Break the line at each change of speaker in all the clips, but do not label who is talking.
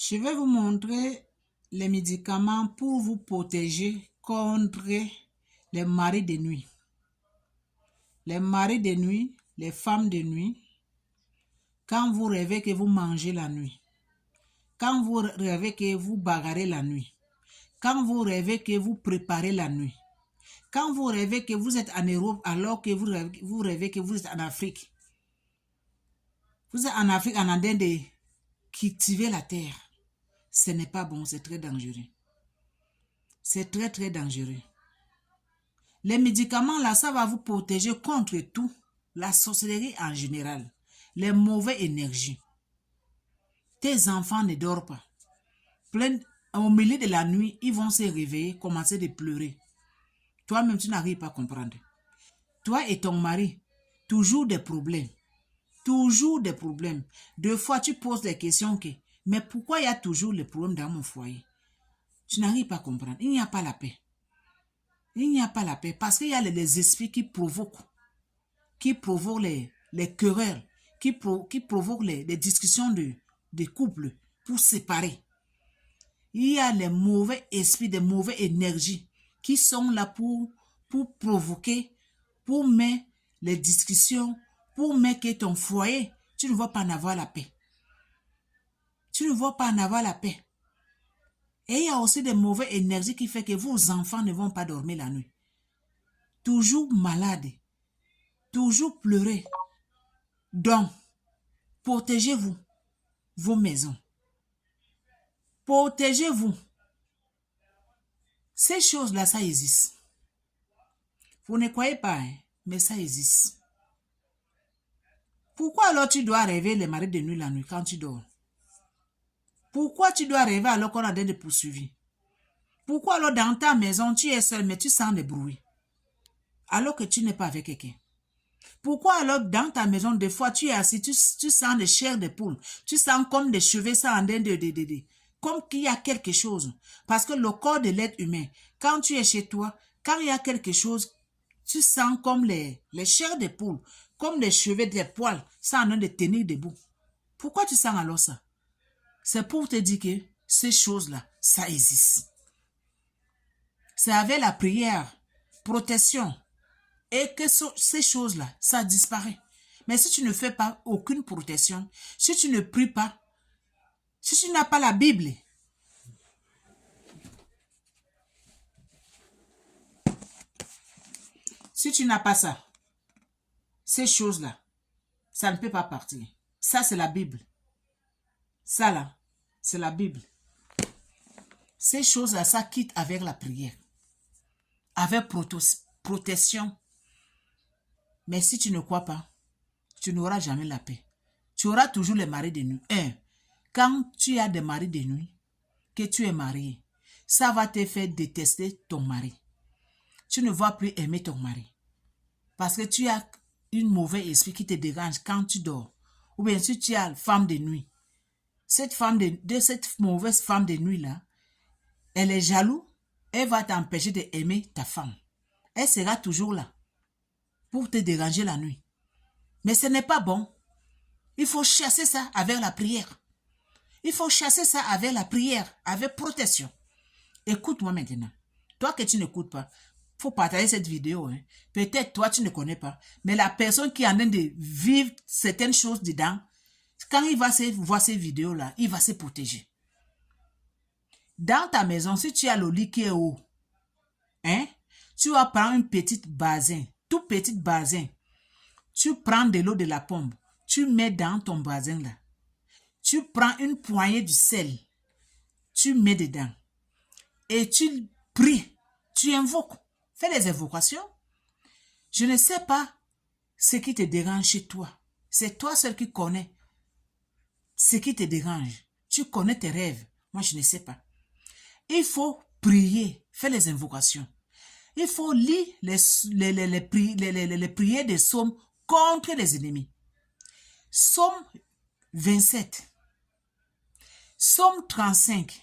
Je vais vous montrer les médicaments pour vous protéger contre les maris de nuit. Les maris de nuit, les femmes de nuit, quand vous rêvez que vous mangez la nuit, quand vous rêvez que vous bagarrez la nuit, quand vous rêvez que vous préparez la nuit, quand vous rêvez que vous êtes en Europe alors que vous rêvez que vous êtes en Afrique. Vous êtes en Afrique en train de cultiver la terre. Ce n'est pas bon, c'est très dangereux. C'est très très dangereux. Les médicaments là, ça va vous protéger contre tout. La sorcellerie en général. Les mauvaises énergies. Tes enfants ne dorment pas. Au milieu de la nuit, ils vont se réveiller, commencer de pleurer. Toi-même, tu n'arrives pas à comprendre. Toi et ton mari, toujours des problèmes. Toujours des problèmes. Deux fois, tu poses des questions que, mais pourquoi il y a toujours les problèmes dans mon foyer? Tu n'arrives pas à comprendre. Il n'y a pas la paix. Il n'y a pas la paix parce qu'il y a les esprits qui provoquent les querelles, qui provoquent les discussions de couple pour séparer. Il y a les mauvais esprits, des mauvaises énergies qui sont là pour provoquer, pour mettre les discussions, pour mettre que ton foyer, tu ne vas pas en avoir la paix. Tu ne vas pas en avoir la paix. Et il y a aussi des mauvaises énergies qui font que vos enfants ne vont pas dormir la nuit. Toujours malades. Toujours pleurer. Donc, protégez-vous, vos maisons. Protégez-vous. Ces choses-là, ça existe. Vous ne croyez pas, hein? Mais ça existe. Pourquoi alors tu dois rêver les maris de nuit la nuit quand tu dors? Pourquoi tu dois rêver alors qu'on a des poursuivis? Pourquoi alors dans ta maison, tu es seul, mais tu sens des bruits? Alors que tu n'es pas avec quelqu'un. Pourquoi alors dans ta maison, des fois, tu es assis, tu sens des chairs de poule. Tu sens comme des cheveux, ça en comme qu'il y a quelque chose. Parce que le corps de l'être humain, quand tu es chez toi, quand il y a quelque chose, tu sens comme les chairs de poule, comme des cheveux, des poils, ça en train de tenir debout. Pourquoi tu sens alors ça? C'est pour te dire que ces choses-là, ça existe. C'est avec la prière, protection, et que ces choses-là, ça disparaît. Mais si tu ne fais pas aucune protection, si tu ne pries pas, si tu n'as pas la Bible, si tu n'as pas ça, ces choses-là, ça ne peut pas partir. Ça, c'est la Bible. Ça, là, c'est la Bible. Ces choses-là, ça quitte avec la prière. Avec protection. Mais si tu ne crois pas, tu n'auras jamais la paix. Tu auras toujours les maris de nuit. Quand tu as des maris de nuit, que tu es marié, ça va te faire détester ton mari. Tu ne vas plus aimer ton mari. Parce que tu as une mauvaise esprit qui te dérange quand tu dors. Ou bien si tu as une femme de nuit. Cette mauvaise femme de nuit-là, elle est jalouse. Elle va t'empêcher d'aimer ta femme. Elle sera toujours là pour te déranger la nuit. Mais ce n'est pas bon. Il faut chasser ça avec la prière. Il faut chasser ça avec la prière, avec protection. Écoute-moi maintenant. Toi que tu n'écoutes pas, il faut partager cette vidéo. Hein. Peut-être toi, tu ne connais pas. Mais la personne qui est en train de vivre certaines choses dedans, quand il va voir ces vidéos-là, il va se protéger. Dans ta maison, si tu as le lit qui est haut, hein, tu vas prendre une petite basin, tout petit basin. Tu prends de l'eau de la pompe, tu mets dans ton basin là. Tu prends une poignée de sel, tu mets dedans. Et tu pries, tu invoques. Fais des invocations. Je ne sais pas ce qui te dérange chez toi. C'est toi seul qui connais ce qui te dérange. Tu connais tes rêves. Moi, je ne sais pas. Il faut prier, faire les invocations. Il faut lire les prières des psaumes contre les ennemis. Psaume 27. Psaume 35.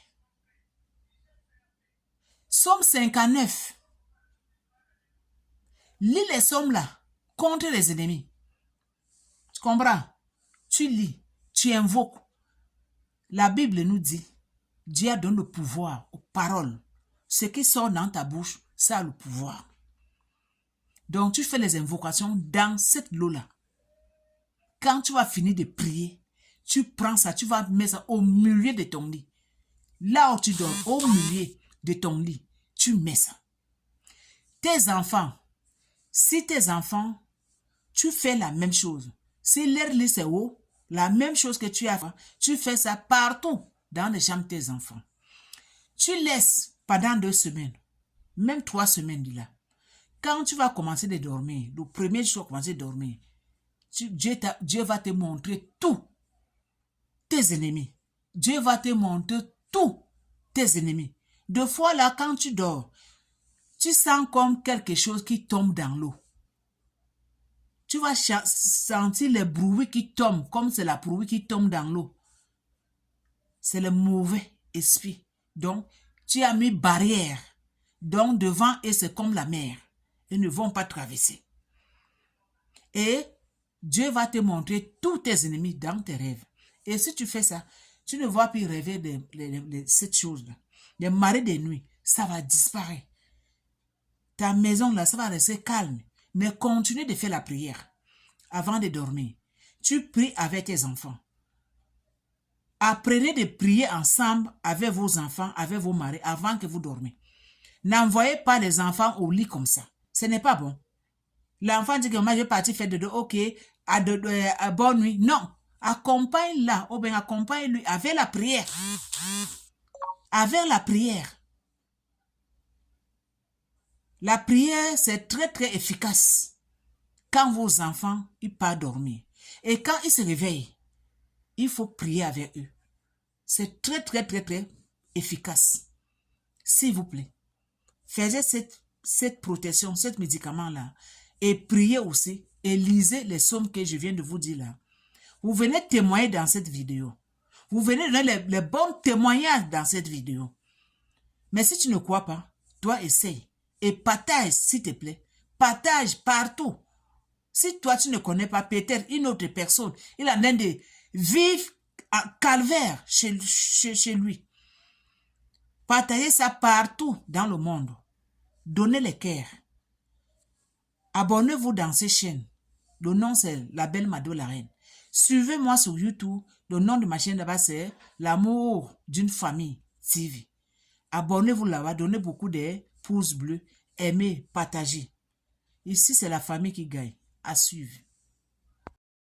Psaume 59. Lis les psaumes là contre les ennemis. Tu comprends? Tu lis, tu invoques. La Bible nous dit, Dieu a donné le pouvoir aux paroles. Ce qui sort dans ta bouche, ça a le pouvoir. Donc, tu fais les invocations dans cette eau-là. Quand tu vas finir de prier, tu prends ça, tu vas mettre ça au milieu de ton lit. Là où tu dors, au milieu de ton lit, tu mets ça. Tes enfants, si tes enfants, tu fais la même chose. Si leur lit c'est haut, la même chose que tu as fait, tu fais ça partout dans les chambres de tes enfants. Tu laisses pendant 2 semaines, même 3 semaines là. Quand tu vas commencer de dormir, le premier jour commencer de dormir, Dieu va te montrer tous tes ennemis. Dieu va te montrer tous tes ennemis. Deux fois là, quand tu dors, tu sens comme quelque chose qui tombe dans l'eau. Tu vas sentir les bruits qui tombent, comme c'est la bruit qui tombe dans l'eau. C'est le mauvais esprit. Donc, tu as mis barrière. Donc, devant eux, c'est comme la mer. Ils ne vont pas traverser. Et Dieu va te montrer tous tes ennemis dans tes rêves. Et si tu fais ça, tu ne vas plus rêver de cette chose-là. Les marées de nuit, ça va disparaître. Ta maison, là, ça va rester calme. Mais continue de faire la prière avant de dormir. Tu pries avec tes enfants. Apprenez de prier ensemble avec vos enfants, avec vos maris, avant que vous dormez. N'envoyez pas les enfants au lit comme ça. Ce n'est pas bon. L'enfant dit que moi, je vais partir faire dodo, ok, à bonne nuit. Non. Accompagne-la, ou bien accompagne-lui avec la prière. Avec la prière. La prière, c'est très, très efficace. Quand vos enfants, ils partent dormir. Et quand ils se réveillent, il faut prier avec eux. C'est très, très, très, très efficace. S'il vous plaît, faites cette protection, ce médicament-là. Et priez aussi. Et lisez les sommes que je viens de vous dire là. Vous venez témoigner dans cette vidéo. Vous venez donner les bons témoignages dans cette vidéo. Mais si tu ne crois pas, toi essaye. Et partage, s'il te plaît. Partage partout. Si toi, tu ne connais pas peut-être une autre personne, il a l'air de vivre un calvaire chez lui. Partagez ça partout dans le monde. Donnez les cœurs. Abonnez-vous dans ces chaînes. Le nom, c'est La Belle Mado la Reine. Suivez-moi sur YouTube. Le nom de ma chaîne là-bas, c'est L'amour d'une famille TV. Abonnez-vous là-bas. Donnez beaucoup de pouces bleus. Aimez, partagez. Ici, c'est la famille qui gagne. À suivre.